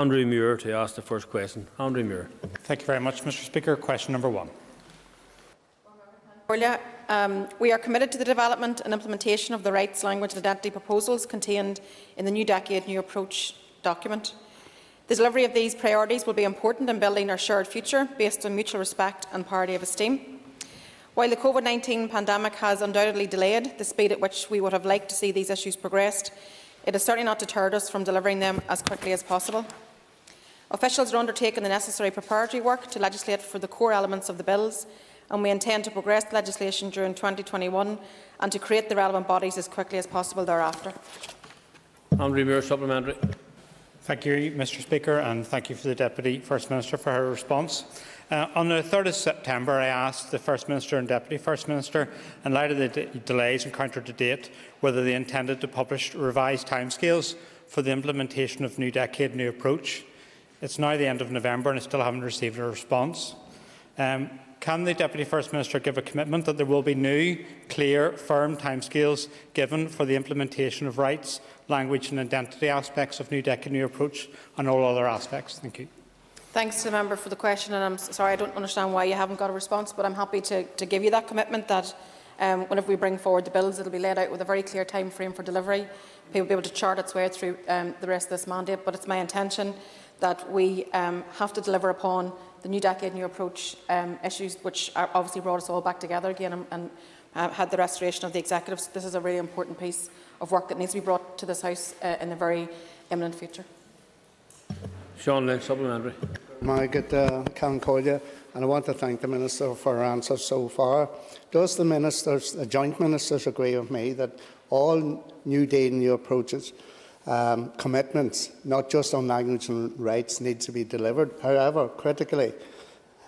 Andrew Muir to ask the first question. Andrew Muir. Thank you very much, Mr. Speaker. Question number 1. We are committed to the development and implementation of the rights, language and identity proposals contained in the New Decade New Approach document. The delivery of these priorities will be important in building our shared future based on mutual respect and parity of esteem. While the COVID-19 pandemic has undoubtedly delayed the speed at which we would have liked to see these issues progressed, it has certainly not deterred us from delivering them as quickly as possible. Officials are undertaking the necessary preparatory work to legislate for the core elements of the bills, and we intend to progress the legislation during 2021 and to create the relevant bodies as quickly as possible thereafter. Andrew Muir, supplementary. Thank you, Mr. Speaker, and thank you for the Deputy First Minister for her response. On the 3rd of September, I asked the First Minister and Deputy First Minister, in light of the delays encountered to date, whether they intended to publish revised timescales for the implementation of New Decade New Approach. It's now the end of November and I still haven't received a response. Can the Deputy First Minister give a commitment that there will be new, clear, firm timescales given for the implementation of rights, language and identity aspects of New Decade New Approach and all other aspects? Thank you. Thanks to the member for the question, and I'm sorry I don't understand why you haven't got a response, but I'm happy to give you that commitment that whenever we bring forward the bills, it will be laid out with a very clear time frame for delivery. People will be able to chart its way through the rest of this mandate, but it's my intention that we have to deliver upon the New Decade New Approach issues, which are obviously brought us all back together again and had the restoration of the executives. This is a really important piece of work that needs to be brought to this House in the very imminent future. Sean Lynch, supplementary. And I want to thank the Minister for her answers so far. Does the joint ministers agree with me that all New Deal New Approaches commitments, not just on language and rights, need to be delivered? However, critically,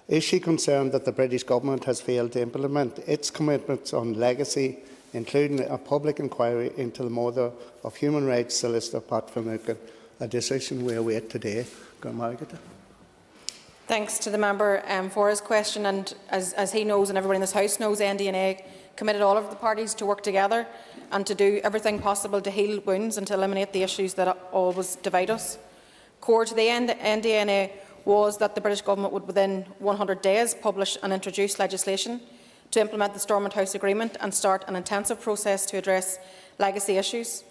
is she concerned that the British Government has failed to implement its commitments on legacy, including a public inquiry into the murder of human rights solicitor Pat Finucane, a decision we await today? Thanks to the member for his question, and as he knows and everybody in this House knows, NDNA committed all of the parties to work together and to do everything possible to heal wounds and to eliminate the issues that always divide us. Core to the NDNA was that the British Government would within 100 days publish and introduce legislation to implement the Stormont House Agreement and start an intensive process to address legacy issues.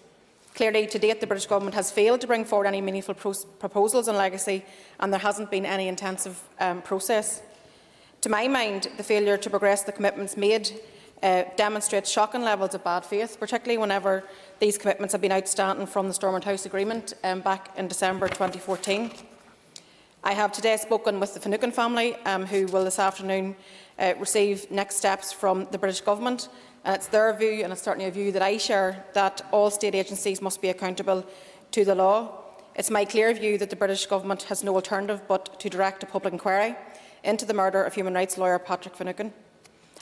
Clearly, to date, the British Government has failed to bring forward any meaningful proposals on legacy, and there hasn't been any intensive process. To my mind, the failure to progress the commitments made demonstrates shocking levels of bad faith, particularly whenever these commitments have been outstanding from the Stormont House Agreement back in December 2014. I have today spoken with the Finucane family, who will this afternoon receive next steps from the British Government. And it's their view, and it's certainly a view that I share, that all state agencies must be accountable to the law. It's my clear view that the British Government has no alternative but to direct a public inquiry into the murder of human rights lawyer Patrick Finucane.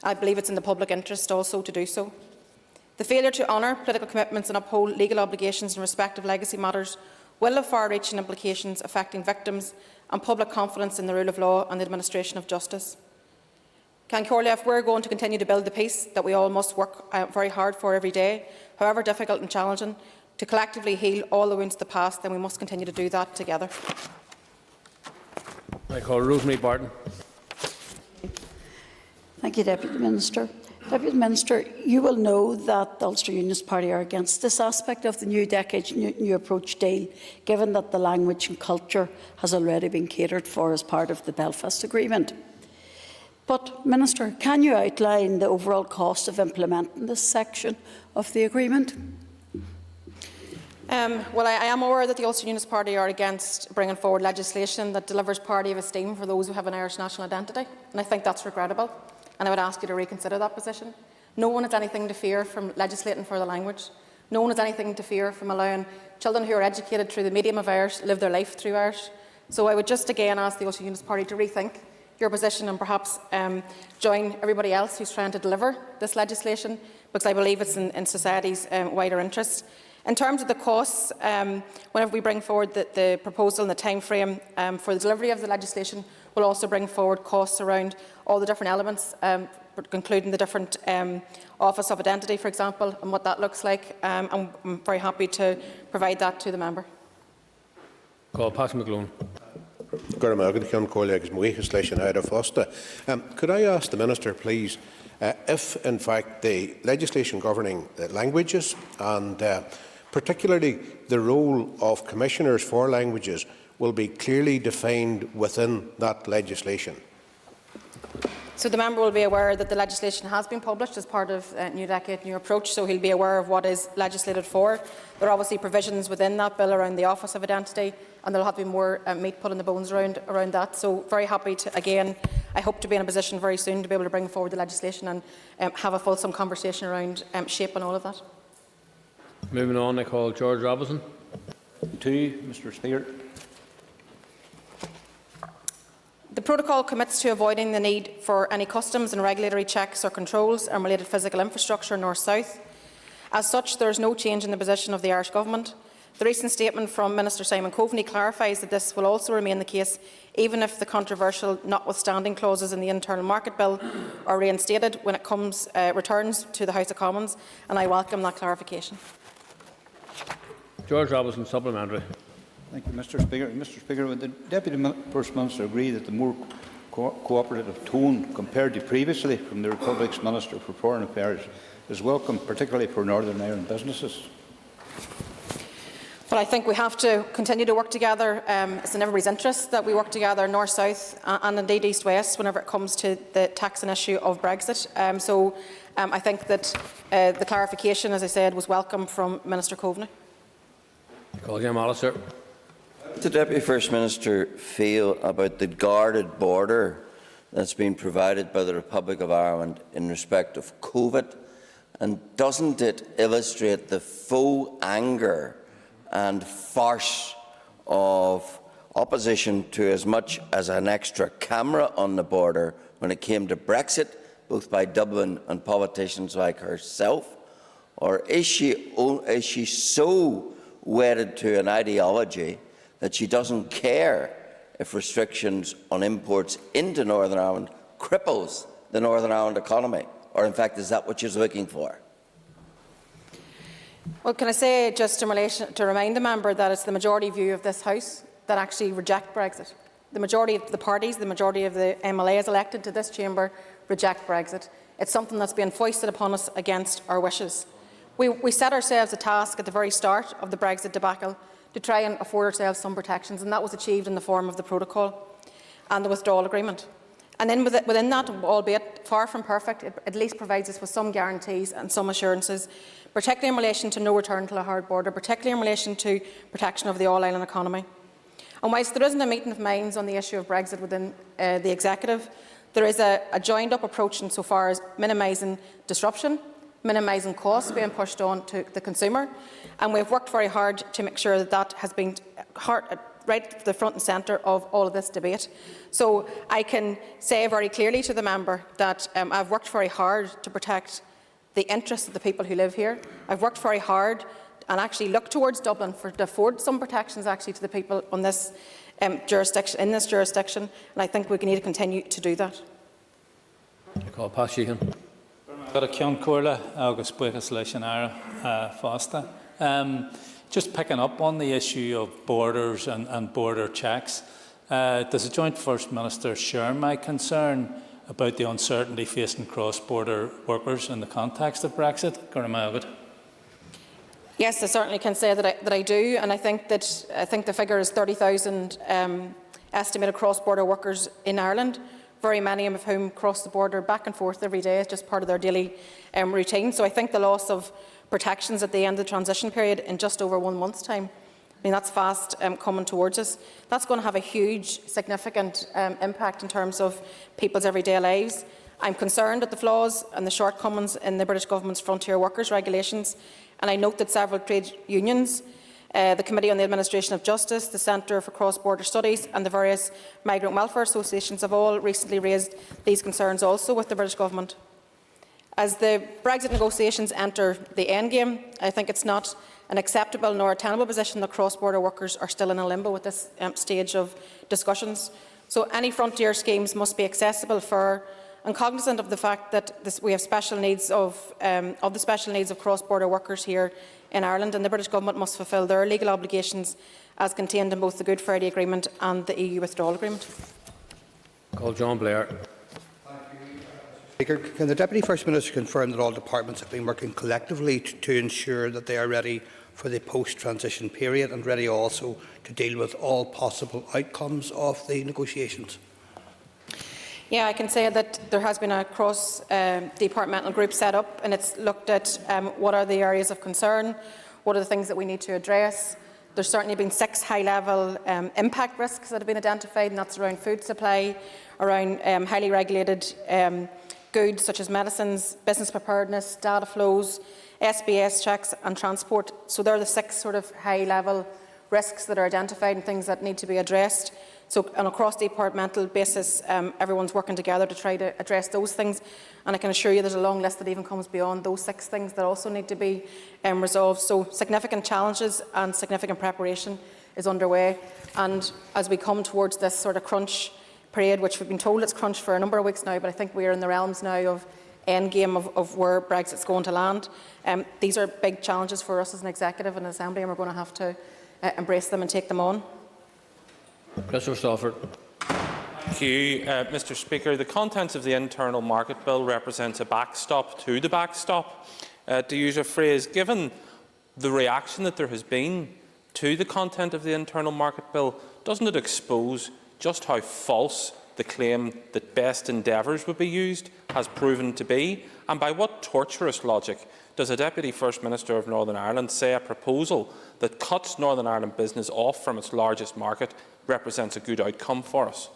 I believe it's in the public interest also to do so. The failure to honour political commitments and uphold legal obligations in respect of legacy matters will have far-reaching implications affecting victims and public confidence in the rule of law and the administration of justice. If we're going to continue to build the peace that we all must work very hard for every day, however difficult and challenging, to collectively heal all the wounds of the past, then we must continue to do that together. I call Rosemary Barton. Thank you, Deputy Minister. Deputy Minister, you will know that the Ulster Unionist Party are against this aspect of the New Decade New Approach deal, given that the language and culture has already been catered for as part of the Belfast Agreement. But, Minister, can you outline the overall cost of implementing this section of the agreement? Well, I am aware that the Ulster Unionist Party are against bringing forward legislation that delivers parity of esteem for those who have an Irish national identity, and I think that's regrettable, and I would ask you to reconsider that position. No one has anything to fear from legislating for the language. No one has anything to fear from allowing children who are educated through the medium of Irish live their life through Irish. So I would just again ask the Ulster Unionist Party to rethink your position and perhaps join everybody else who's trying to deliver this legislation, because I believe it's in society's wider interest. In terms of the costs, whenever we bring forward the proposal and the time frame for the delivery of the legislation, we'll also bring forward costs around all the different elements, including the different Office of Identity, for example, and what that looks like. I'm very happy to provide that to the member. Call Patrick McGlone. Could I ask the Minister, please, if in fact the legislation governing languages and particularly the role of commissioners for languages will be clearly defined within that legislation? So the member will be aware that the legislation has been published as part of New Decade, New Approach, so he'll be aware of what is legislated for. There are obviously provisions within that bill around the Office of Identity, and there will have to be more meat put on the bones around that. So very happy to, again, I hope to be in a position very soon to be able to bring forward the legislation and have a fulsome conversation around shaping all of that. Moving on, I call George Robinson. To you, Mr. Speaker. The protocol commits to avoiding the need for any customs and regulatory checks or controls and related physical infrastructure north-south. As such, there is no change in the position of the Irish Government. The recent statement from Minister Simon Coveney clarifies that this will also remain the case, even if the controversial notwithstanding clauses in the Internal Market Bill are reinstated when it returns to the House of Commons, and I welcome that clarification. George Robinson, supplementary. Thank you, Mr. Speaker. Mr. Speaker, would the Deputy First Minister agree that the more cooperative tone compared to previously from the Republic's Minister for Foreign Affairs is welcome, particularly for Northern Ireland businesses? Well, I think we have to continue to work together. It's in everybody's interest that we work together north-south and indeed east-west whenever it comes to the taxing issue of Brexit. I think that the clarification, as I said, was welcome from Minister Coveney. Call Jim Allister. Does the Deputy First Minister feel about the guarded border that's been provided by the Republic of Ireland in respect of COVID? And doesn't it illustrate the full anger and farce of opposition to as much as an extra camera on the border when it came to Brexit, both by Dublin and politicians like herself? Or is she so wedded to an ideology that she doesn't care if restrictions on imports into Northern Ireland cripples the Northern Ireland economy? Or in fact, is that what she's looking for? Well, can I say, just in relation to remind the member, that it's the majority view of this House that actually reject Brexit. The majority of the parties, the majority of the MLAs elected to this chamber reject Brexit. It's something that's been foisted upon us against our wishes. We set ourselves a task at the very start of the Brexit debacle to try and afford ourselves some protections, and that was achieved in the form of the protocol and the withdrawal agreement. And then within that, albeit far from perfect, it at least provides us with some guarantees and some assurances, particularly in relation to no return to a hard border, particularly in relation to protection of the all-island economy. And whilst there isn't a meeting of minds on the issue of Brexit within the Executive, there is a joined-up approach insofar as minimising disruption, minimising costs being pushed on to the consumer, and we've worked very hard to make sure that that has been right at the front and centre of all of this debate. So I can say very clearly to the member that I've worked very hard to protect the interests of the people who live here. I've worked very hard and actually looked towards Dublin to afford some protections actually to the people on this jurisdiction, and I think we need to continue to do that. I call Pat Sheehan. Just picking up on the issue of borders and border checks, does the Joint First Minister share my concern about the uncertainty facing cross-border workers in the context of Brexit? Yes, I certainly can say that I do, and I think the figure is 30,000 estimated cross-border workers in Ireland, very many of whom cross the border back and forth every day. It's just part of their daily routine. So I think the loss of protections at the end of the transition period in just over 1 month's time, I mean, that's fast coming towards us. That's going to have a huge, significant impact in terms of people's everyday lives. I'm concerned at the flaws and the shortcomings in the British Government's frontier workers regulations, and I note that several trade unions, the Committee on the Administration of Justice, the Centre for Cross-Border Studies and the various migrant welfare associations have all recently raised these concerns also with the British Government. As the Brexit negotiations enter the endgame, I think it's not an acceptable nor a tenable position that cross-border workers are still in a limbo at this stage of discussions. So any frontier schemes must be accessible for and cognisant of the fact that we have special needs of the special needs of cross-border workers here in Ireland, and the British Government must fulfil their legal obligations as contained in both the Good Friday Agreement and the EU Withdrawal Agreement. Call John Blair. Speaker, can the Deputy First Minister confirm that all departments have been working collectively to ensure that they are ready for the post-transition period and ready also to deal with all possible outcomes of the negotiations? Yeah, I can say that there has been a cross-departmental group set up, and it's looked at what are the areas of concern, what are the things that we need to address. There's certainly been 6 high-level impact risks that have been identified, and that's around food supply, around highly regulated goods such as medicines, business preparedness, data flows, SBS checks and transport. So there are the 6 sort of high-level risks that are identified and things that need to be addressed. So on a cross-departmental basis, everyone's working together to try to address those things. And I can assure you there's a long list that even comes beyond those 6 things that also need to be resolved. So significant challenges and significant preparation is underway. And as we come towards this sort of crunch period, which we've been told it's crunch for a number of weeks now, but I think we are in the realms now of endgame of where Brexit's going to land. These are big challenges for us as an executive and assembly, and we're going to have to embrace them and take them on. Christopher Stafford. Thank you, Mr. Speaker. The contents of the Internal Market Bill represents a backstop to the backstop. To use a phrase, given the reaction that there has been to the content of the Internal Market Bill, doesn't it expose just how false the claim that best endeavours would be used has proven to be? And by what tortuous logic does a Deputy First Minister of Northern Ireland say a proposal that cuts Northern Ireland business off from its largest market represents a good outcome for us?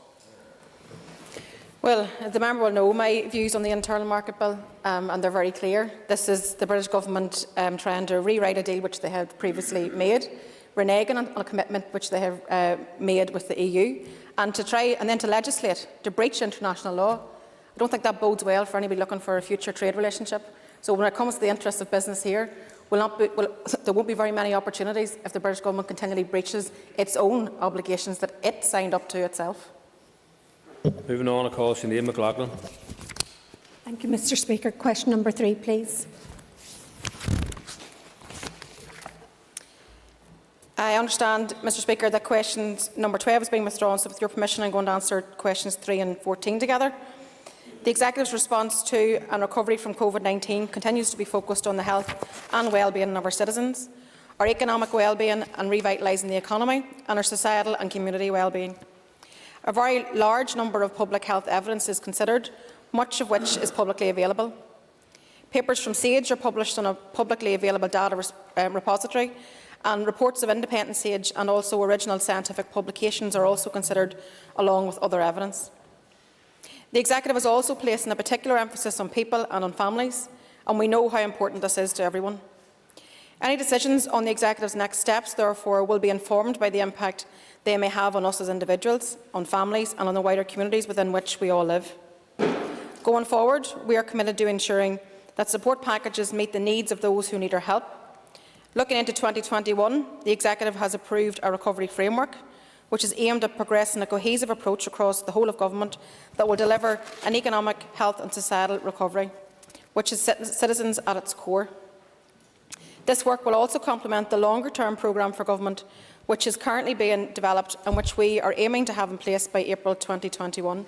Well, the member will know my views on the Internal Market Bill, and they're very clear. This is the British Government trying to rewrite a deal which they had previously made, reneging on a commitment which they have made with the EU, and to try and then to legislate, to breach international law. I don't think that bodes well for anybody looking for a future trade relationship. So when it comes to the interests of business here, there won't be very many opportunities if the British Government continually breaches its own obligations that it signed up to itself. Moving on, I call Sinead McLaughlin. Thank you, Mr. Speaker. Question number 3, please. I understand, Mr. Speaker, that question number 12 is being withdrawn, so with your permission I'm going to answer questions 3 and 14 together. The Executive's response to and recovery from COVID-19 continues to be focused on the health and well-being of our citizens, our economic well-being and revitalising the economy, and our societal and community well-being. A very large number of public health evidence is considered, much of which is publicly available. Papers from SAGE are published on a publicly available data repository, and reports of independent SAGE and also original scientific publications are also considered along with other evidence. The Executive is also placing a particular emphasis on people and on families, and we know how important this is to everyone. Any decisions on the Executive's next steps, therefore, will be informed by the impact they may have on us as individuals, on families and on the wider communities within which we all live. Going forward, we are committed to ensuring that support packages meet the needs of those who need our help. Looking into 2021, the Executive has approved a recovery framework which is aimed at progressing a cohesive approach across the whole of government that will deliver an economic, health and societal recovery, which is citizens at its core. This work will also complement the longer-term programme for government, which is currently being developed and which we are aiming to have in place by April 2021.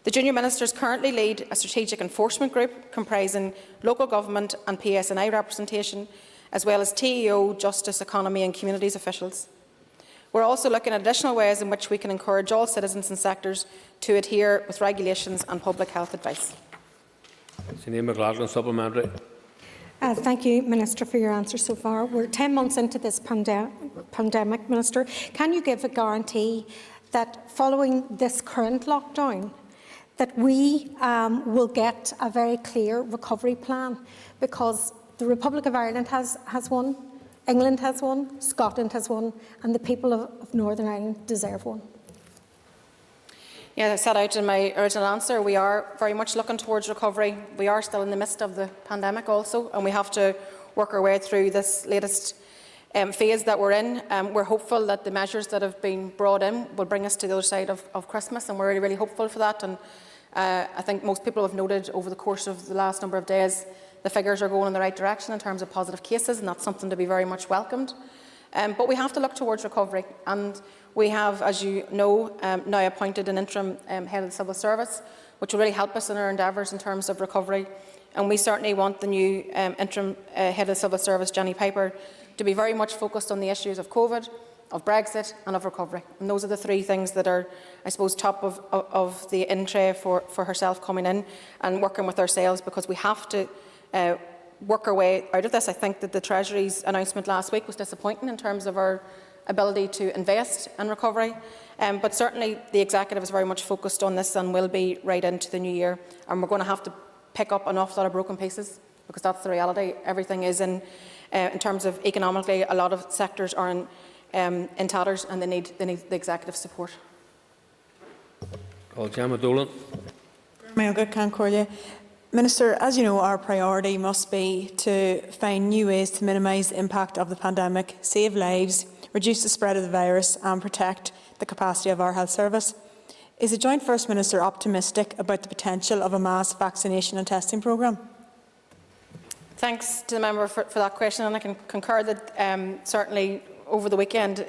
The junior ministers currently lead a strategic enforcement group comprising local government and PSNI representation, as well as TEO, justice, economy and communities officials. We're also looking at additional ways in which we can encourage all citizens and sectors to adhere with regulations and public health advice. Sinead McLaughlin, supplementary. Thank you, Minister, for your answer so far. We're 10 months into this pandemic, Minister. Can you give a guarantee that following this current lockdown, that we will get a very clear recovery plan? Because the Republic of Ireland has one, England has one, Scotland has one, and the people of Northern Ireland deserve one. Yeah, as I set out in my original answer, we are very much looking towards recovery. We are still in the midst of the pandemic also, and we have to work our way through this latest phase that we're in. We're hopeful that the measures that have been brought in will bring us to the other side of Christmas, and we're really, really hopeful for that. And I think most people have noted over the course of the last number of days the figures are going in the right direction in terms of positive cases, and that's something to be very much welcomed. But we have to look towards recovery, and we have, as you know, now appointed an interim head of the civil service, which will really help us in our endeavours in terms of recovery. And we certainly want the new interim head of the civil service, Jenny Piper, to be very much focused on the issues of COVID, of Brexit and of recovery. And those are the three things that are, I suppose, top of the in-tray for herself coming in and working with ourselves, because we have to work our way out of this. I think that the Treasury's announcement last week was disappointing in terms of our ability to invest in recovery. But certainly the Executive is very much focused on this and will be right into the new year. And we're going to have to pick up an awful lot of broken pieces, because that's the reality. Everything is in terms of economically, a lot of sectors are in tatters, and they need the Executive support. Gemma Dolan. Minister, as you know, our priority must be to find new ways to minimise the impact of the pandemic, save lives, reduce the spread of the virus and protect the capacity of our health service. Is the Joint First Minister optimistic about the potential of a mass vaccination and testing programme? Thanks to the member for that question, and I can concur that certainly over the weekend,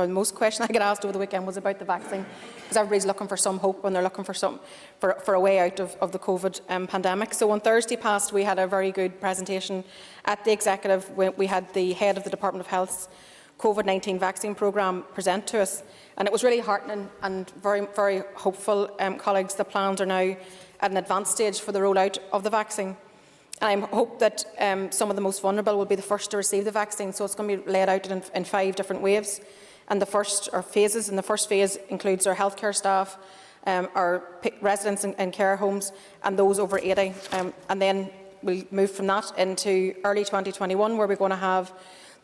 most question I get asked over the weekend was about the vaccine, because everybody's looking for some hope and they're looking for a way out of the COVID pandemic. So on Thursday past, we had a very good presentation at the Executive. We had the head of the Department of Health's COVID-19 vaccine programme present to us, and it was really heartening and very, very hopeful. Colleagues, the plans are now at an advanced stage for the rollout of the vaccine. And I hope that some of the most vulnerable will be the first to receive the vaccine. So it's going to be laid out in 5 different waves, and the first phases. And the first phase includes our healthcare staff, our residents in care homes, and those over 80. And then we'll move from that into early 2021, where we're going to have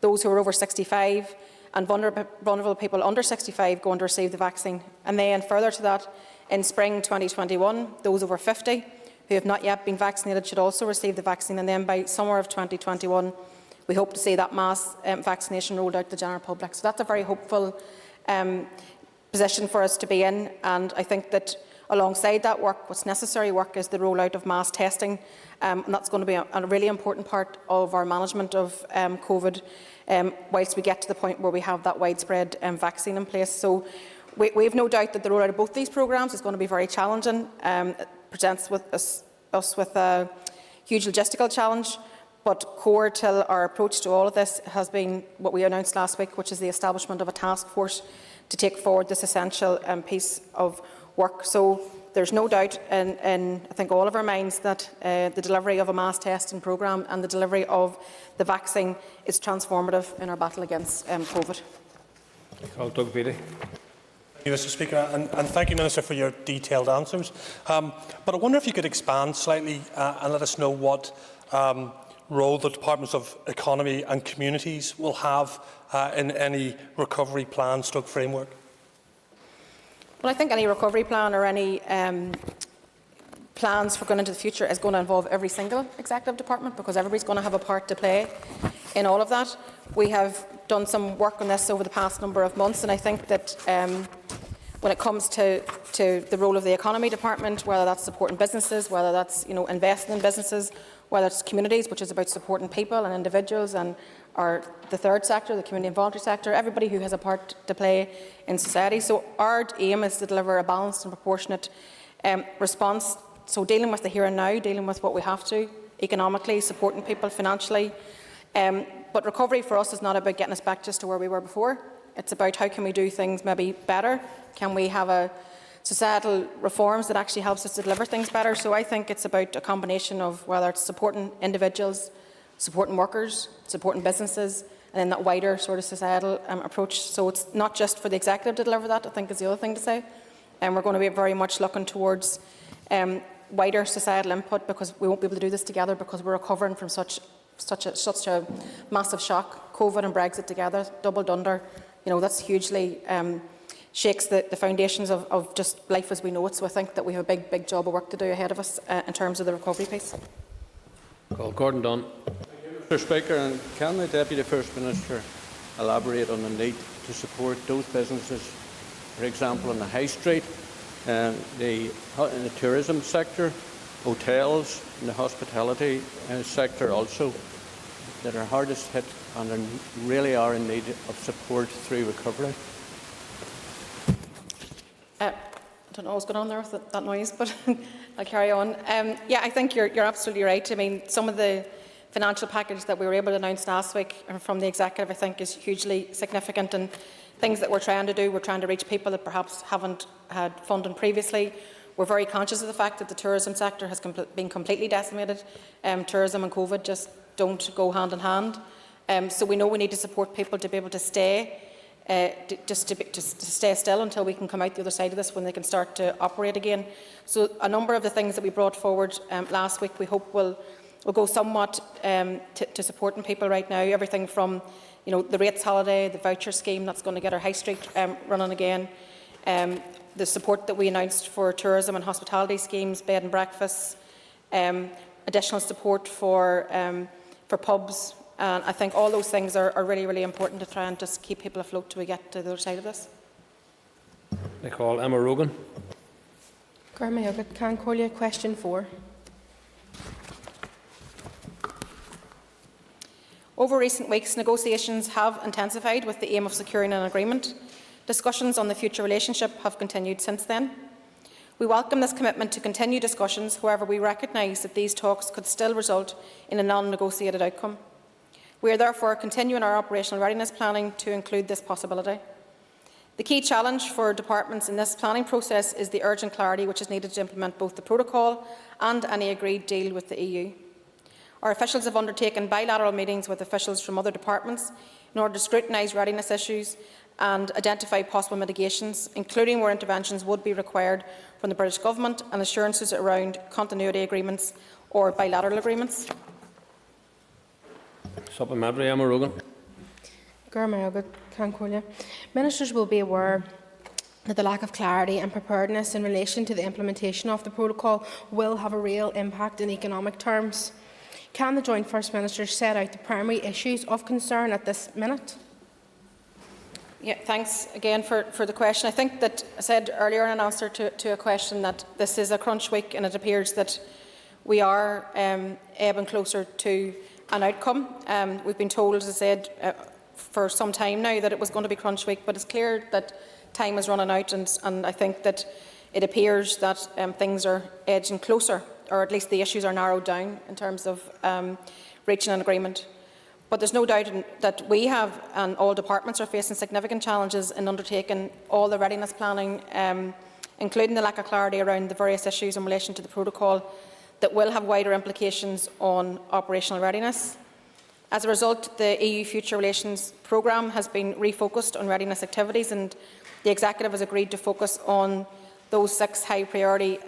those who are over 65 and vulnerable people under 65 going to receive the vaccine. And then further to that, in spring 2021, those over 50 who have not yet been vaccinated should also receive the vaccine. And then by summer of 2021, we hope to see that mass vaccination rolled out to the general public. So that's a very hopeful position for us to be in. And I think that alongside that work, what's necessary work is the rollout of mass testing. And that's going to be a really important part of our management of COVID, whilst we get to the point where we have that widespread vaccine in place. So we have no doubt that the rollout of both these programmes is going to be very challenging. It presents us with a huge logistical challenge, but core to our approach to all of this has been what we announced last week, which is the establishment of a task force to take forward this essential piece of work. So there's no doubt in I think all of our minds that the delivery of a mass testing programme and the delivery of the vaccine is transformative in our battle against COVID. Doug Beattie. Thank you, Mr. Speaker, and thank you, Minister, for your detailed answers. But I wonder if you could expand slightly and let us know what role the Departments of Economy and Communities will have in any recovery plan / framework. Well, I think any recovery plan or any plans for going into the future is going to involve every single executive department, because everybody's going to have a part to play in all of that. We have done some work on this over the past number of months, and I think that when it comes to the role of the economy department, whether that's supporting businesses, whether that's investing in businesses, whether it's communities, which is about supporting people and individuals, and the third sector, the community and voluntary sector, everybody who has a part to play in society. So our aim is to deliver a balanced and proportionate response. So dealing with the here and now, dealing with what we have to, economically, supporting people financially. But recovery for us is not about getting us back just to where we were before. It's about how can we do things maybe better? Can we have a societal reforms that actually helps us to deliver things better? So I think it's about a combination of whether it's supporting individuals, supporting workers, supporting businesses, and then that wider sort of societal approach. So it's not just for the executive to deliver that, I think is the other thing to say. And we're going to be very much looking towards wider societal input, because we won't be able to do this together because we're recovering from such a massive shock. COVID and Brexit together, doubled under, that's hugely shakes the foundations of just life as we know it. So I think that we have a big job of work to do ahead of us in terms of the recovery piece. Gordon Dunn. Mr. Speaker, and can the Deputy First Minister elaborate on the need to support those businesses, for example, on the high street, in the tourism sector, hotels and the hospitality sector also that are hardest hit and really are in need of support through recovery? I don't know what's going on there with that noise, but I'll carry on. Yeah, I think you're absolutely right. I mean, some of the financial package that we were able to announce last week from the Executive, I think, is hugely significant, and things that we're trying to do, we're trying to reach people that perhaps haven't had funding previously. We're very conscious of the fact that the tourism sector has been completely decimated. Tourism and COVID just don't go hand in hand. So we know we need to support people to be able to stay, to stay still until we can come out the other side of this when they can start to operate again. So a number of the things that we brought forward last week we hope will go somewhat to supporting people right now. Everything from the rates holiday, the voucher scheme that's going to get our high street running again, the support that we announced for tourism and hospitality schemes, bed and breakfasts, additional support for pubs. And I think all those things are really, really important to try and just keep people afloat till we get to the other side of this. I call Emma Rogan. Question 4. Over recent weeks, negotiations have intensified with the aim of securing an agreement. Discussions on the future relationship have continued since then. We welcome this commitment to continue discussions, however we recognise that these talks could still result in a non-negotiated outcome. We are therefore continuing our operational readiness planning to include this possibility. The key challenge for departments in this planning process is the urgent clarity which is needed to implement both the protocol and any agreed deal with the EU. Our officials have undertaken bilateral meetings with officials from other departments in order to scrutinise readiness issues and identify possible mitigations, including where interventions would be required from the British Government, and assurances around continuity agreements or bilateral agreements. Supplementary, Emma Rogan. Ministers will be aware that the lack of clarity and preparedness in relation to the implementation of the protocol will have a real impact in economic terms. Can the Joint First Minister set out the primary issues of concern at this minute? Yeah, thanks again for the question. I think that I said earlier in answer to a question that this is a crunch week, and it appears that we are ebbing closer to an outcome. We've been told, as I said, for some time now that it was going to be crunch week, but it's clear that time is running out, and I think that it appears that things are edging closer, or at least the issues are narrowed down in terms of reaching an agreement. But there's no doubt that we have, and all departments are facing significant challenges in undertaking all the readiness planning, including the lack of clarity around the various issues in relation to the protocol that will have wider implications on operational readiness. As a result, the EU Future Relations programme has been refocused on readiness activities, and the Executive has agreed to focus on those 6 high-priority,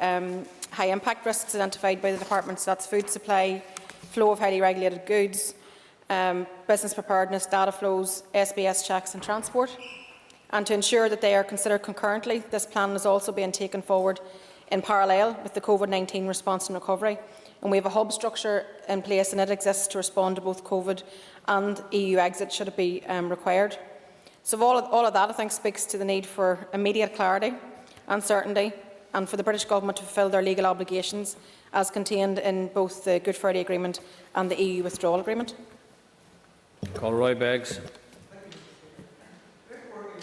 high-impact risks identified by the departments. That's food supply, flow of highly regulated goods, business preparedness, data flows, SBS checks and transport. And to ensure that they are considered concurrently, this plan is also being taken forward in parallel with the COVID-19 response and recovery. And we have a hub structure in place, and it exists to respond to both COVID and EU exit should it be required. So all of that, I think, speaks to the need for immediate clarity and certainty, and for the British Government to fulfil their legal obligations as contained in both the Good Friday Agreement and the EU Withdrawal Agreement. Call Roy Beggs.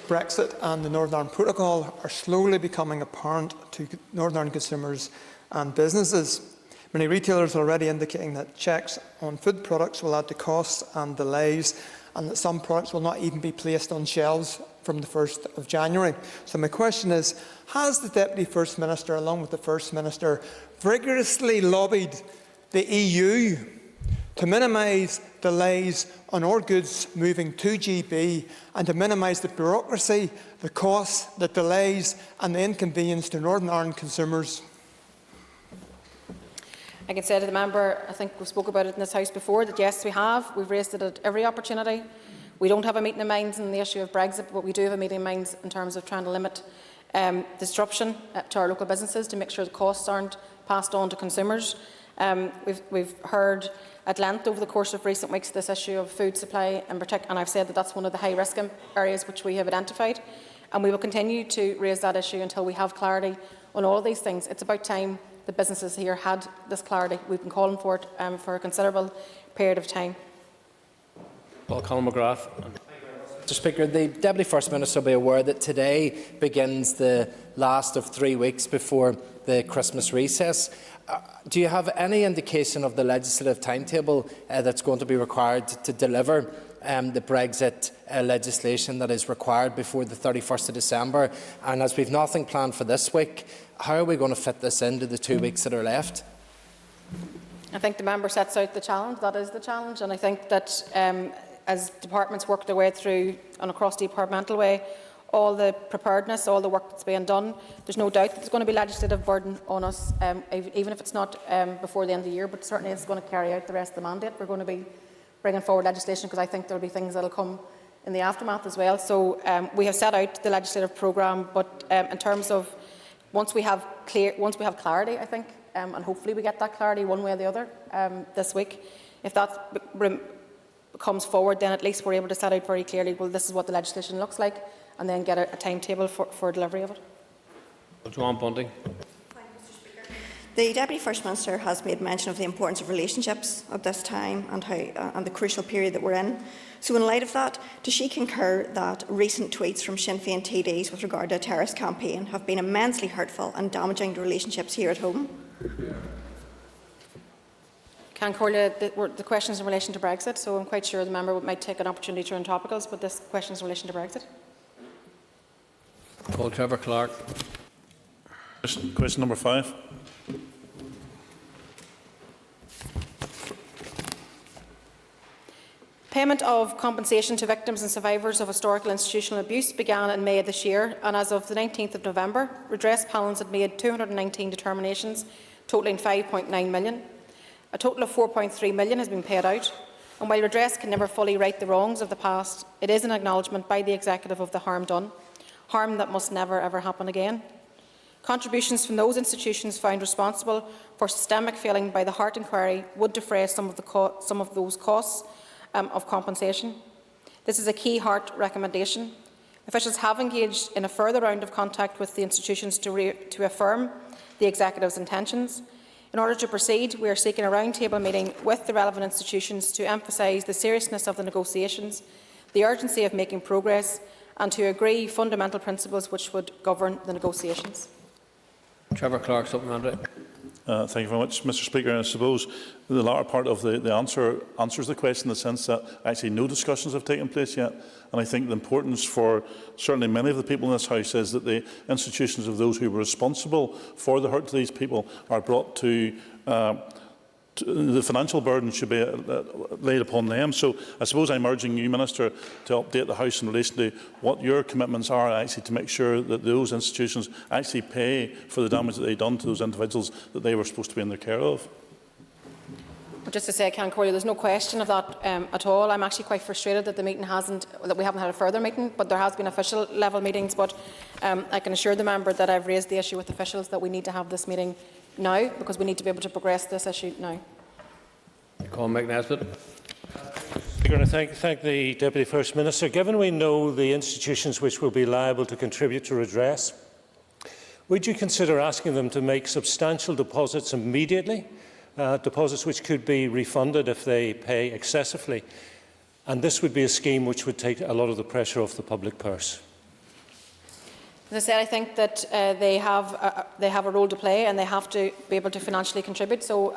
Brexit and the Northern Ireland Protocol are slowly becoming apparent to Northern Ireland consumers and businesses. Many retailers are already indicating that checks on food products will add to costs and delays, and that some products will not even be placed on shelves from the 1st of January. So my question is, has the Deputy First Minister, along with the First Minister, vigorously lobbied the EU to minimise delays on our goods moving to GB and to minimise the bureaucracy, the costs, the delays and the inconvenience to Northern Ireland consumers? I can say to the member, I think we spoke about it in this House before, that yes, we have. We've raised it at every opportunity. We don't have a meeting in minds on the issue of Brexit, but we do have a meeting in minds in terms of trying to limit disruption to our local businesses to make sure the costs aren't passed on to consumers. We've heard at length over the course of recent weeks this issue of food supply in particular, and I've said that that's one of the high-risk areas which we have identified, and we will continue to raise that issue until we have clarity on all of these things. It's about time the businesses here had this clarity. We've been calling for it for a considerable period of time. Paul Colin McGrath. Mr Speaker, the Deputy First Minister will be aware that today begins the last of 3 weeks before the Christmas recess. Do you have any indication of the legislative timetable that's going to be required to deliver the Brexit legislation that is required before the 31st of December? And as we've nothing planned for this week, how are we going to fit this into the 2 weeks that are left? I think the member sets out the challenge. That is the challenge. And I think that as departments work their way through on a cross-departmental way, all the preparedness, all the work that's being done, there's no doubt that there's going to be legislative burden on us, even if it's not before the end of the year, but certainly it's going to carry out the rest of the mandate. We're going to be bringing forward legislation because I think there will be things that will come in the aftermath as well. So we have set out the legislative programme, but in terms of once we have clarity, I think, and hopefully we get that clarity one way or the other this week, if that comes forward, then at least we're able to set out very clearly, well, this is what the legislation looks like, and then get a timetable for delivery of it. Joanne Bunting. The Deputy First Minister has made mention of the importance of relationships at this time and the crucial period that we're in. So in light of that, does she concur that recent tweets from Sinn Féin TDs with regard to a terrorist campaign have been immensely hurtful and damaging to relationships here at home? Can Corlia, the question is in relation to Brexit, so I'm quite sure the member might take an opportunity to turn topicals, but this question is in relation to Brexit. Paul Trevor Clark. Question number 5. Payment of compensation to victims and survivors of historical institutional abuse began in May of this year, and as of the 19th of November, redress panels had made 219 determinations, totalling £5.9 million. A total of £4.3 million has been paid out, and while redress can never fully right the wrongs of the past, it is an acknowledgement by the Executive of the harm done, harm that must never ever happen again. Contributions from those institutions found responsible for systemic failing by the Hart Inquiry would defray some of those costs of compensation. This is a key Hart recommendation. Officials have engaged in a further round of contact with the institutions to affirm the Executive's intentions. In order to proceed, we are seeking a roundtable meeting with the relevant institutions to emphasise the seriousness of the negotiations, the urgency of making progress, and to agree fundamental principles which would govern the negotiations. Trevor Clark, supplementary. Thank you very much, Mr Speaker. I suppose the latter part of the answer answers the question in the sense that actually no discussions have taken place yet. And I think the importance for certainly many of the people in this House is that the institutions of those who were responsible for the hurt to these people are brought to the financial burden should be laid upon them. So I suppose I'm urging you, Minister, to update the House in relation to what your commitments are actually to make sure that those institutions actually pay for the damage that they've done to those individuals that they were supposed to be in their care of. Just to say, Can Corley, there's no question of that at all. I'm actually quite frustrated that we haven't had a further meeting, but there has been official level meetings. But I can assure the member that I've raised the issue with officials that we need to have this meeting now, because we need to be able to progress this issue now. Colin McNesbitt. Speaker, I thank the Deputy First Minister. Given we know the institutions which will be liable to contribute to redress, would you consider asking them to make substantial deposits immediately, deposits which could be refunded if they pay excessively? And this would be a scheme which would take a lot of the pressure off the public purse. As I said, I think that they have a role to play, and they have to be able to financially contribute. So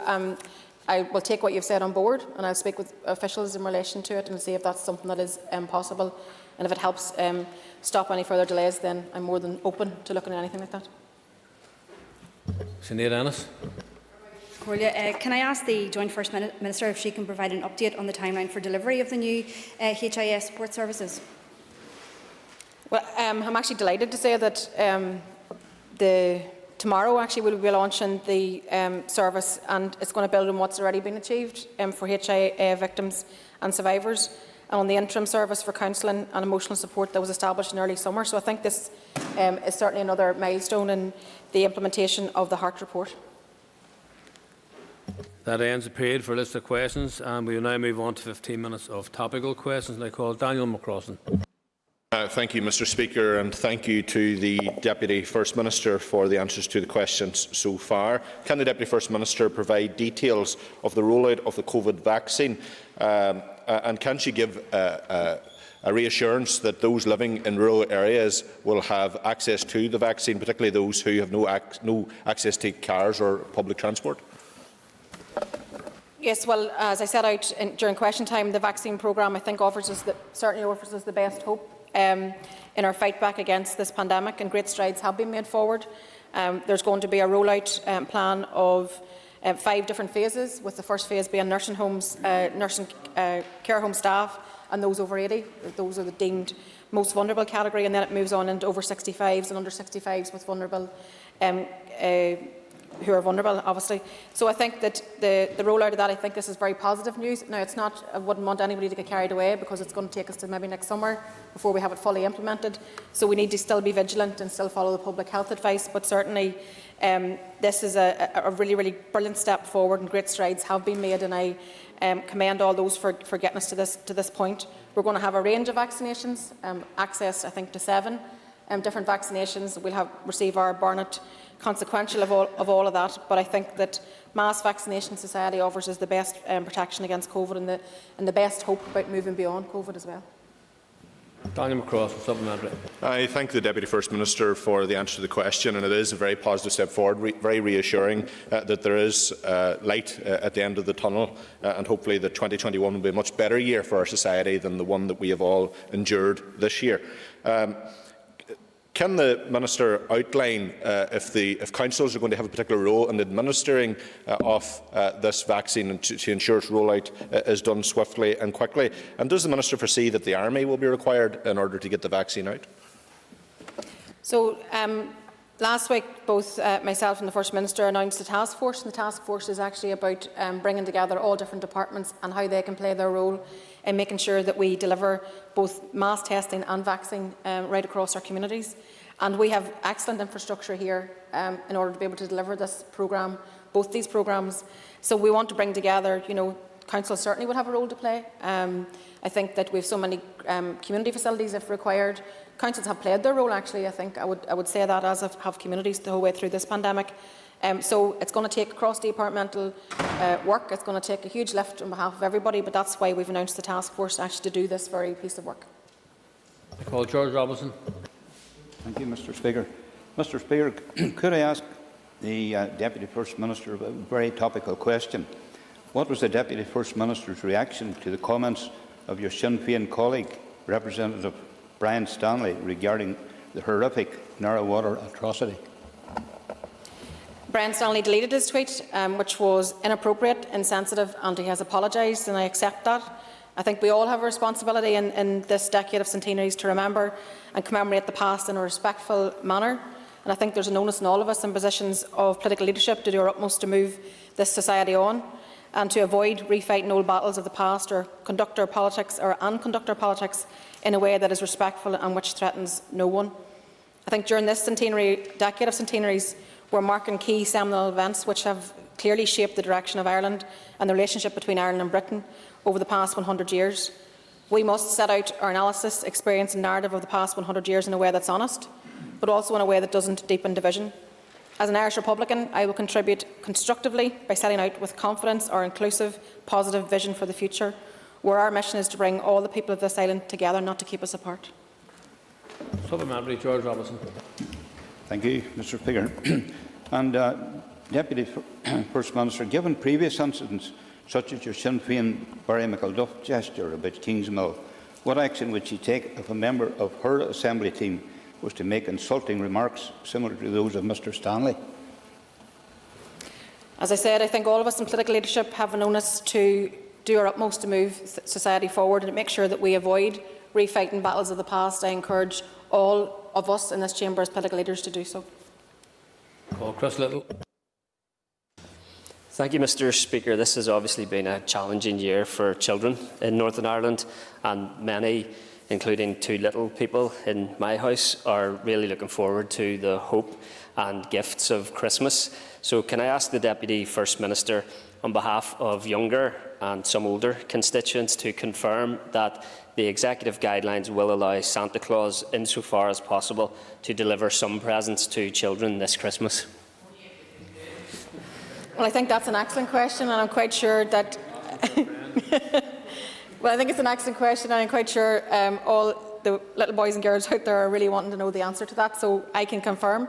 I will take what you've said on board, and I'll speak with officials in relation to it and see if that's something that is possible. And if it helps stop any further delays, then I'm more than open to looking at anything like that. Sinead Ennis. Corlia, can I ask the Joint First Minister if she can provide an update on the timeline for delivery of the new HIS support services? Well, I'm actually delighted to say that tomorrow actually we'll be launching the service, and it's going to build on what's already been achieved for HIA victims and survivors, and on the interim service for counselling and emotional support that was established in early summer. So I think this is certainly another milestone in the implementation of the Hart report. That ends the period for a list of questions, and we will now move on to 15 minutes of topical questions. And I call Daniel McCrossan. Thank you, Mr Speaker, and thank you to the Deputy First Minister for the answers to the questions so far. Can the Deputy First Minister provide details of the rollout of the COVID vaccine, and can she give a reassurance that those living in rural areas will have access to the vaccine, particularly those who have no access to cars or public transport? Yes, well, as I set out during question time, the vaccine programme, I think, certainly offers us the best hope in our fight back against this pandemic, and great strides have been made forward. There's going to be a rollout plan of 5 different phases, with the first phase being nursing homes, nursing care home staff, and those over 80. Those are the deemed most vulnerable category, and then it moves on into over 65s and under 65s with vulnerable, who are vulnerable, obviously. So I think that the rollout of that, I think this is very positive news. Now, it's not, I wouldn't want anybody to get carried away, because it's going to take us to maybe next summer before we have it fully implemented. So we need to still be vigilant and still follow the public health advice. But certainly, this is a really, really brilliant step forward, and great strides have been made. And I commend all those for getting us to this point. We're going to have a range of vaccinations, access, I think, to 7 different vaccinations. We'll receive our Barnett consequential of all of that, but I think that mass vaccination society offers us the best protection against COVID and the best hope about moving beyond COVID as well. Daniel McCross, supplementary. I thank the Deputy First Minister for the answer to the question, and it is a very positive step forward, very reassuring that there is light at the end of the tunnel, and hopefully that 2021 will be a much better year for our society than the one that we have all endured this year. Can the Minister outline if councils are going to have a particular role in administering of this vaccine, and to ensure its rollout is done swiftly and quickly? And does the Minister foresee that the Army will be required in order to get the vaccine out? So last week, both myself and the First Minister announced a task force, and the task force is actually about bringing together all different departments and how they can play their role in making sure that we deliver both mass testing and vaccine right across our communities. And we have excellent infrastructure here in order to be able to deliver this programme, both these programmes. So we want to bring together, council certainly would have a role to play. I think that we have so many community facilities if required. Councils have played their role, actually. I think I would say that, as have communities the whole way through this pandemic. So it's going to take cross-departmental work. It's going to take a huge lift on behalf of everybody, but that's why we've announced the task force actually to do this very piece of work. I call George Robinson. Thank you, Mr Speaker. Mr Speaker, could I ask the Deputy First Minister a very topical question? What was the Deputy First Minister's reaction to the comments of your Sinn Féin colleague, Representative Brian Stanley, regarding the horrific Narrow-Water atrocity? Brian Stanley deleted his tweet, which was inappropriate, insensitive, and he has apologised, and I accept that. I think we all have a responsibility in this decade of centenaries to remember and commemorate the past in a respectful manner. And I think there's an onus on all of us in positions of political leadership to do our utmost to move this society on, and to avoid refighting old battles of the past, or conduct our politics in a way that is respectful and which threatens no one. I think during this decade of centenaries, we're marking key seminal events which have clearly shaped the direction of Ireland and the relationship between Ireland and Britain over the past 100 years. We must set out our analysis, experience and narrative of the past 100 years in a way that's honest, but also in a way that doesn't deepen division. As an Irish Republican, I will contribute constructively by setting out with confidence our inclusive, positive vision for the future, where our mission is to bring all the people of this island together, not to keep us apart. Supplementary, George Robinson. Thank you, Mr Speaker. And Deputy First Minister, given previous incidents such as your Sinn Féin Barry McElduff gesture about Kingsmill, what action would she take if a member of her Assembly team was to make insulting remarks similar to those of Mr Stanley? As I said, I think all of us in political leadership have an onus to do our utmost to move society forward and to make sure that we avoid refighting battles of the past. I encourage all of us in this chamber as political leaders to do so. Call Chris Little. Thank you, Mr Speaker. This has obviously been a challenging year for children in Northern Ireland, and many, including 2 little people in my house, are really looking forward to the hope and gifts of Christmas. So can I ask the Deputy First Minister, on behalf of younger and some older constituents, to confirm that the executive guidelines will allow Santa Claus, insofar as possible, to deliver some presents to children this Christmas? Well, I think that's an excellent question, and I'm quite sure that. Well, I think it's an excellent question, and I'm quite sure all the little boys and girls out there are really wanting to know the answer to that. So I can confirm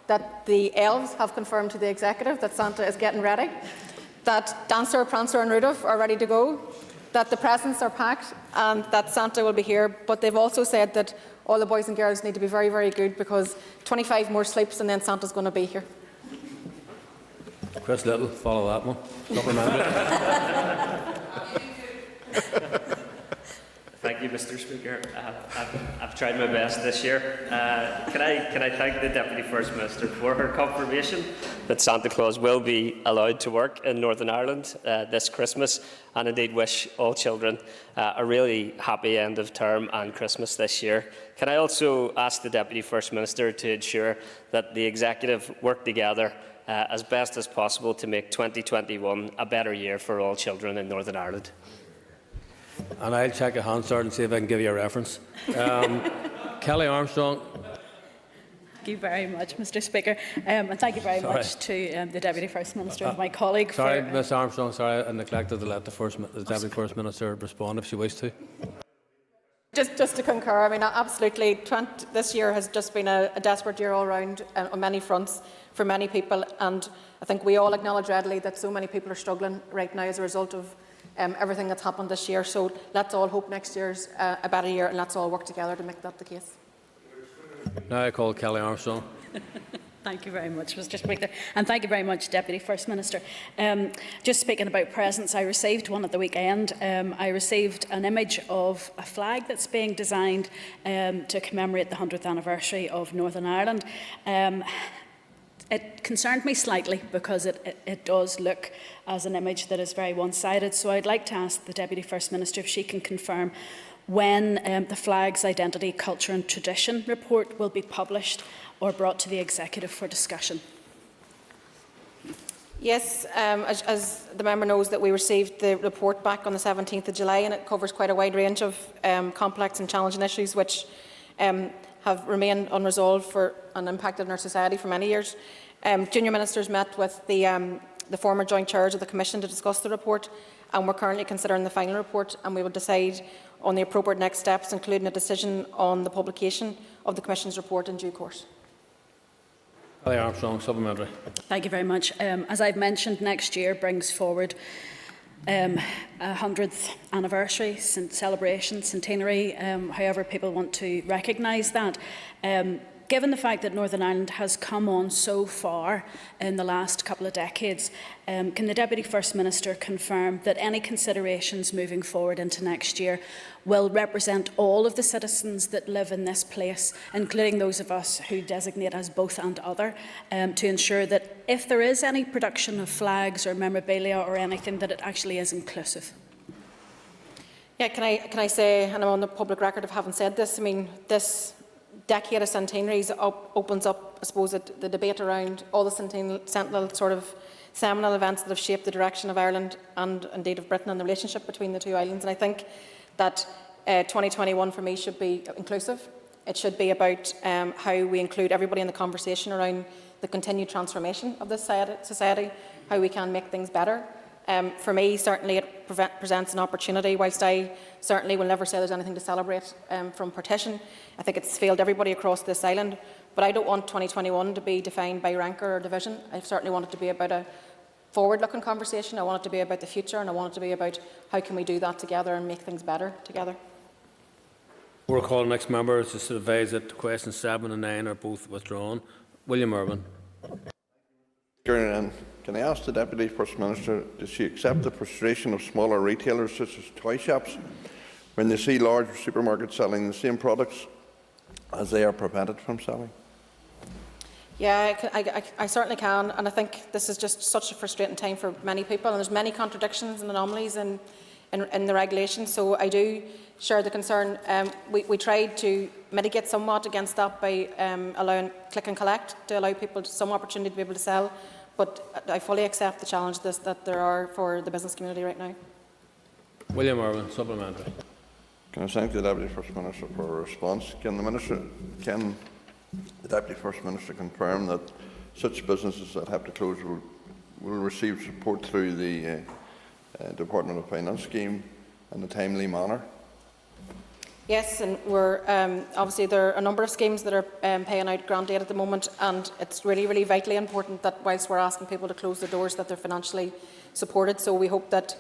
that the elves have confirmed to the executive that Santa is getting ready, that Dancer, Prancer and Rudolph are ready to go, that the presents are packed, and that Santa will be here. But they've also said that all the boys and girls need to be very, very good, because 25 more sleeps and then Santa's going to be here. Chris Little, follow that one. Supplementary. Thank you, Mr. Speaker. I've tried my best this year. Can I thank the Deputy First Minister for her confirmation that Santa Claus will be allowed to work in Northern Ireland this Christmas, and indeed wish all children a really happy end of term and Christmas this year. Can I also ask the Deputy First Minister to ensure that the Executive work together as best as possible to make 2021 a better year for all children in Northern Ireland? And I'll check a Hansard and see if I can give you a reference. Kelly Armstrong. Thank you very much, Mr. Speaker, and thank you very much to the Deputy First Minister and my colleague. Sorry, Ms Armstrong, sorry, I neglected to let the Deputy First Minister respond if she wished to. Just to concur, I mean, absolutely, this year has just been a desperate year all round on many fronts for many people, and I think we all acknowledge readily that so many people are struggling right now as a result of everything that's happened this year. So let's all hope next year's a better year, and let's all work together to make that the case. Now I call Kelly Armstrong. Thank you very much, Mr. Speaker, and thank you very much, Deputy First Minister. Just speaking about presents, I received one at the weekend. I received an image of a flag that's being designed to commemorate the 100th anniversary of Northern Ireland. It concerned me slightly because it does look as an image that is very one-sided. So I'd like to ask the Deputy First Minister if she can confirm when the flag's Identity, Culture and Tradition report will be published or brought to the Executive for discussion. Yes, as the member knows, that we received the report back on the 17th of July, and it covers quite a wide range of complex and challenging issues which have remained unresolved and impacted on our society for many years. Junior ministers met with the former joint chairs of the Commission to discuss the report, and we're currently considering the final report, and we will decide on the appropriate next steps, including a decision on the publication of the Commission's report in due course. Kelly Armstrong, supplementary. Thank you very much. As I've mentioned, next year brings forward a 100th anniversary, celebration, centenary, however people want to recognise that. Given the fact that Northern Ireland has come on so far in the last couple of decades, can the Deputy First Minister confirm that any considerations moving forward into next year will represent all of the citizens that live in this place, including those of us who designate as both and other, to ensure that if there is any production of flags or memorabilia or anything, that it actually is inclusive? Yeah, can I say, and I'm on the public record of having said this, I mean, this decade of centenaries opens up, I suppose, the debate around all the sentinel sort of seminal events that have shaped the direction of Ireland and indeed of Britain and the relationship between the two islands. And I think that 2021 for me should be inclusive. It should be about how we include everybody in the conversation around the continued transformation of this society, how we can make things better. For me, certainly it presents an opportunity. Whilst I certainly will never say there's anything to celebrate from partition, I think it's failed everybody across this island. But I don't want 2021 to be defined by rancour or division. I certainly want it to be about a forward-looking conversation. I want it to be about the future, and I want it to be about how can we do that together and make things better together. We'll call the next member to advise that questions 7 and 9 are both withdrawn. William Irwin. Can I ask the Deputy First Minister, does she accept the frustration of smaller retailers such as toy shops when they see large supermarkets selling the same products as they are prevented from selling? Yeah, I certainly can, and I think this is just such a frustrating time for many people, and there's many contradictions and anomalies in the regulations, so I do share the concern. We tried to mitigate somewhat against that by allowing click and collect to allow people some opportunity to be able to sell. But I fully accept the challenge that there are for the business community right now. William Irwin, supplementary. Can I thank the Deputy First Minister for a response? Can the Deputy First Minister confirm that such businesses that have to close will receive support through the Department of Finance scheme in a timely manner? Yes, and we're obviously there are a number of schemes that are paying out grant aid at the moment, and it's really vitally important that whilst we're asking people to close their doors, that they're financially supported. So we hope that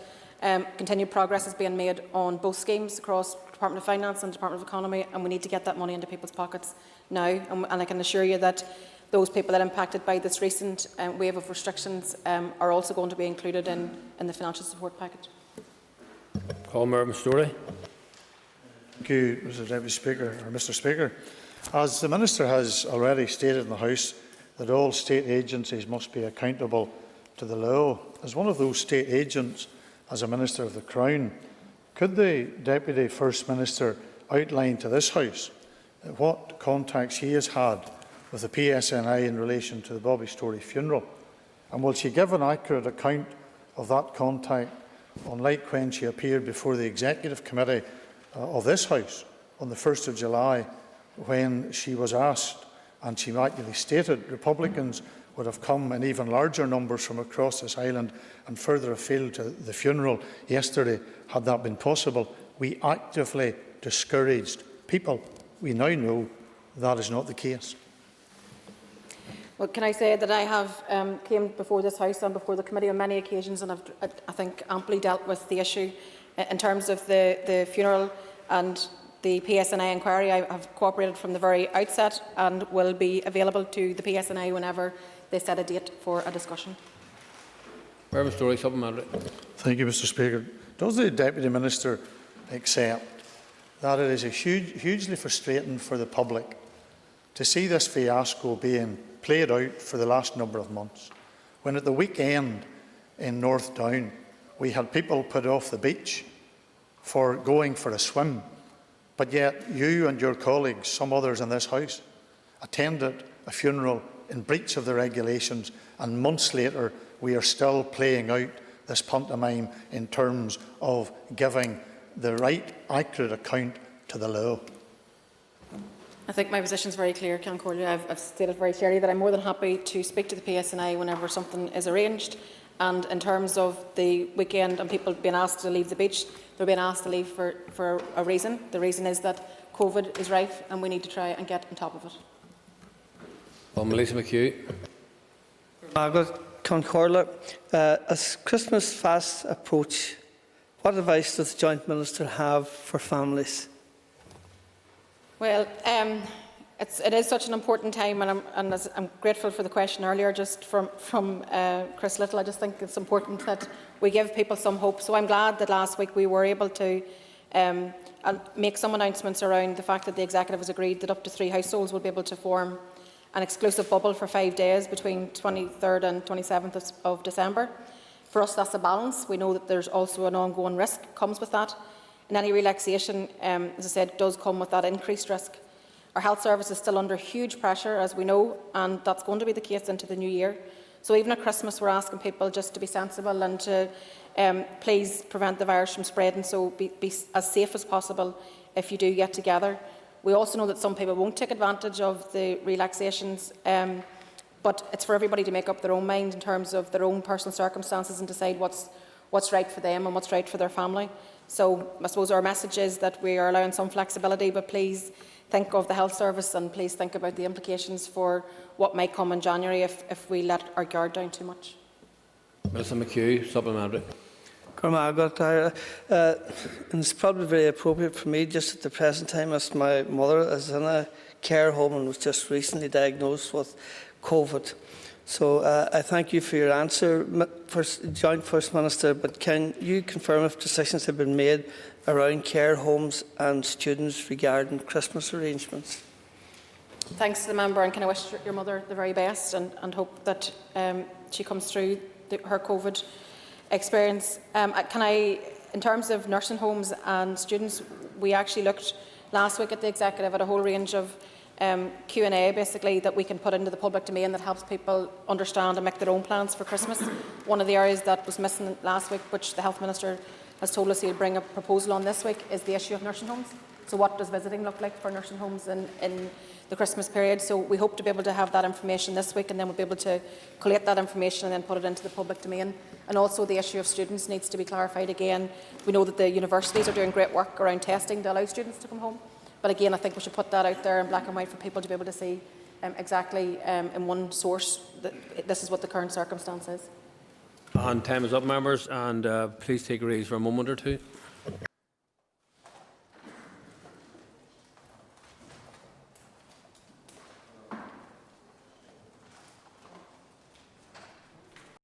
continued progress is being made on both schemes across Department of Finance and Department of Economy, and we need to get that money into people's pockets now. And I can assure you that those people that are impacted by this recent wave of restrictions are also going to be included in the financial support package. Colm Story. Thank you, Mr. Speaker. As the Minister has already stated in the House that all state agencies must be accountable to the law, as one of those state agents, as a Minister of the Crown, could the Deputy First Minister outline to this House what contacts he has had with the PSNI in relation to the Bobby Story funeral? And will she give an accurate account of that contact, unlike when she appeared before the Executive Committee of this House on the 1st of July, when she was asked, and she accurately stated, Republicans would have come in even larger numbers from across this island and further afield to the funeral yesterday, had that been possible. We actively discouraged people. We now know that is not the case. Well, can I say that I have came before this House and before the committee on many occasions, and have, I think, amply dealt with the issue in terms of the funeral and the PSNI inquiry. I have cooperated from the very outset and will be available to the PSNI whenever they set a date for a discussion. Story, supplementary. Thank you, Mr. Speaker. Does the Deputy Minister accept that it is hugely frustrating for the public to see this fiasco being played out for the last number of months, when at the weekend in North Down we had people put off the beach for going for a swim, but yet you and your colleagues, some others in this House, attended a funeral in breach of the regulations, and months later we are still playing out this pantomime in terms of giving the right, accurate account to the law. I think my position is very clear, Ceann Comhairle. I've stated very clearly that I'm more than happy to speak to the PSNI whenever something is arranged. And in terms of the weekend and people being asked to leave the beach, they're being asked to leave for a reason. The reason is that COVID is rife and we need to try and get on top of it. Well, Melissa McHugh. Margaret Ceann Comhairle, as Christmas fast approach, what advice does the Joint Minister have for families? Well, it is such an important time, and I'm grateful for the question earlier, just from Chris Little. I just think it's important that we give people some hope. So I'm glad that last week we were able to make some announcements around the fact that the Executive has agreed that up to 3 households will be able to form an exclusive bubble for 5 days between 23rd and 27th of December. For us, that's a balance. We know that there's also an ongoing risk that comes with that. And any relaxation, as I said, does come with that increased risk. Our health service is still under huge pressure, as we know, and that's going to be the case into the new year. So even at Christmas, we're asking people just to be sensible and to please prevent the virus from spreading, so be as safe as possible if you do get together. We also know that some people won't take advantage of the relaxations, but it's for everybody to make up their own mind in terms of their own personal circumstances and decide what's right for them and what's right for their family. So I suppose our message is that we are allowing some flexibility, but please think of the health service and please think about the implications for what might come in January if we let our guard down too much. Melissa McHugh, supplementary. And it's probably very appropriate for me just at the present time, as my mother is in a care home and was just recently diagnosed with COVID. So I thank you for your answer, Joint First Minister, but can you confirm if decisions have been made around care homes and students regarding Christmas arrangements? Thanks to the member, and can I wish your mother the very best and hope that she comes through her COVID experience. In terms of nursing homes and students, we actually looked last week at the Executive at a whole range of Q&A basically that we can put into the public domain that helps people understand and make their own plans for Christmas. One of the areas that was missing last week, which the Health Minister has told us he'll bring a proposal on this week, is the issue of nursing homes. So what does visiting look like for nursing homes in the Christmas period? So we hope to be able to have that information this week, and then we'll be able to collate that information and then put it into the public domain. And also the issue of students needs to be clarified again. We know that the universities are doing great work around testing to allow students to come home. But again, I think we should put that out there in black and white for people to be able to see exactly in one source that this is what the current circumstance is. And time is up, members, and please take a raise for a moment or two.